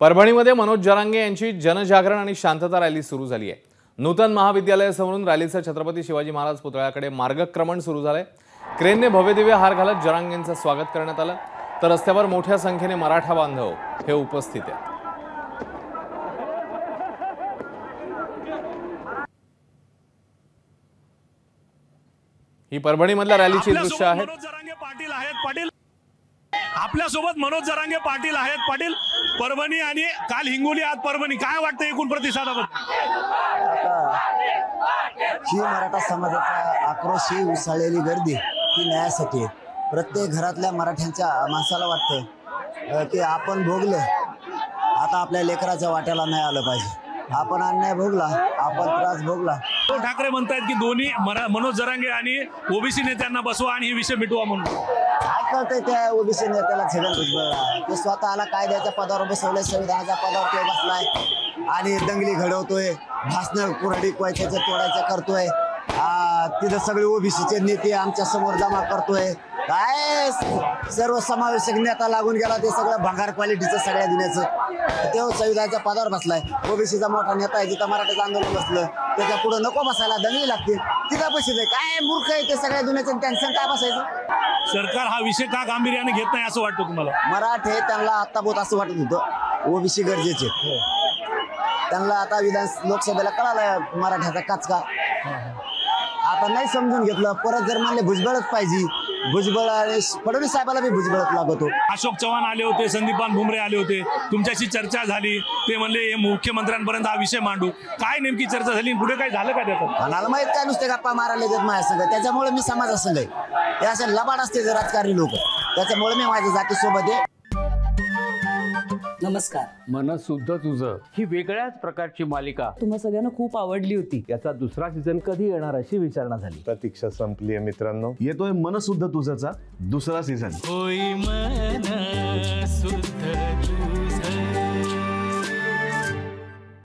परभणीमध्ये मनोज जरांगे यांची जनजागरण आणि शांतता रॅली सुरू झाली आहे। नूतन महाविद्यालयासमोरून रॅलीचं छत्रपती शिवाजी महाराज पुतळ्याकडे मार्गक्रमण सुरू झालंय। क्रेनने भव्यदिव्य हार घालत जरांगेंचं स्वागत करण्यात आलं, तर रस्त्यावर मोठ्या संख्येने मराठा बांधव हे उपस्थित आहेत। ही परभणीमधल्या रॅलीची दृश्य आहेत। आपल्यासोबत मनोज जरांगे पाटील आहेत। पाटील, परभणी आणि काल हिंगोली, आज परभणी, काय वाटतं एकूण प्रतिसादाबद्दल? ही मराठा समाजाचा आक्रोश, ही उसळलेली गर्दी ही न्यायासाठी आहे। प्रत्येक घरातल्या मराठ्यांच्या माणसाला वाटतं की आपण भोगलं, आता आपल्या लेकराच्या वाट्याला नाही आलं पाहिजे। आपण अन्याय भोगला, आपण त्रास भोगला। ठाकरे म्हणतायत की दोन्ही मनोज जरांगे आणि ओबीसी नेत्यांना बसवा आणि हे विषय मिटवा म्हणून। काय कळतंय त्या ओबीसी नेत्याला छगन भुजबळला? ते स्वतःला कायद्याच्या पदावर बसवलंय, संविधानाच्या पदावर तो बसलाय आणि दंगली घडवतोय, भाषण कुऱ्हाडी क्वायच्याचं तोडायचं करतोय। तिथं सगळे ओबीसीचे नेते आमच्या समोर जमा करतोय। काय सर्वसमावेशक नेता लागून गेला, ते सगळं भंगार क्वालिटीचं सगळ्या दुनियाचं। तो संविधानाच्या पदावर बसलाय, ओबीसीचा मोठा नेता आहे, जिथं मराठीचं आंदोलन बसलं त्याच्या पुढे नको बसायला, दंगली लागतील, तिथं बसायचं। काय मूर्ख आहे ते सगळ्या दुनियाचं, टेन्शन काय बसायचं? सरकार हा विषय का गांभीर्याने घेत नाही असं वाटतं तुम्हाला? मराठे त्यांना आता बहुत असं वाटत होतं ओबीसी गरजेचे, त्यांना आता लोकसभेला कळालं मराठ्याचा कचका, आता नाही समजून घेतलं। परत जर म्हणले भुजबळच पाहिजे, भुजबळ आणि फडणवीस साहेबाला बी भुजबळच लागतो। अशोक चव्हाण आले होते, संदीपान भुमरे आले होते, तुमच्याशी चर्चा झाली, ते म्हणले हे मुख्यमंत्र्यांपर्यंत हा विषय मांडू। काय नेमकी चर्चा झाली, पुढे काय झालं का त्याचं? म्हणाला माहित काय, नुसते गप्पा मारायला देत माझ्या संघ, त्याच्यामुळे मी समाजासंघ आहे। ते असे लबाड असते जर राजकारणी लोक, त्याच्यामुळे मी माझ्या जातीसोबत आहे। नमस्कार। मन शुद्ध तुझं ही वेगळ्याच प्रकारची मालिका तुम्हा सगळ्यांना खूप आवडली होती। याचा दुसरा सीझन कधी येणार अशी विचारणा झाली। प्रतीक्षा संपली आहे मित्रांनो, येतोय मन शुद्ध तुझंचा दुसरा सीझन। होई मन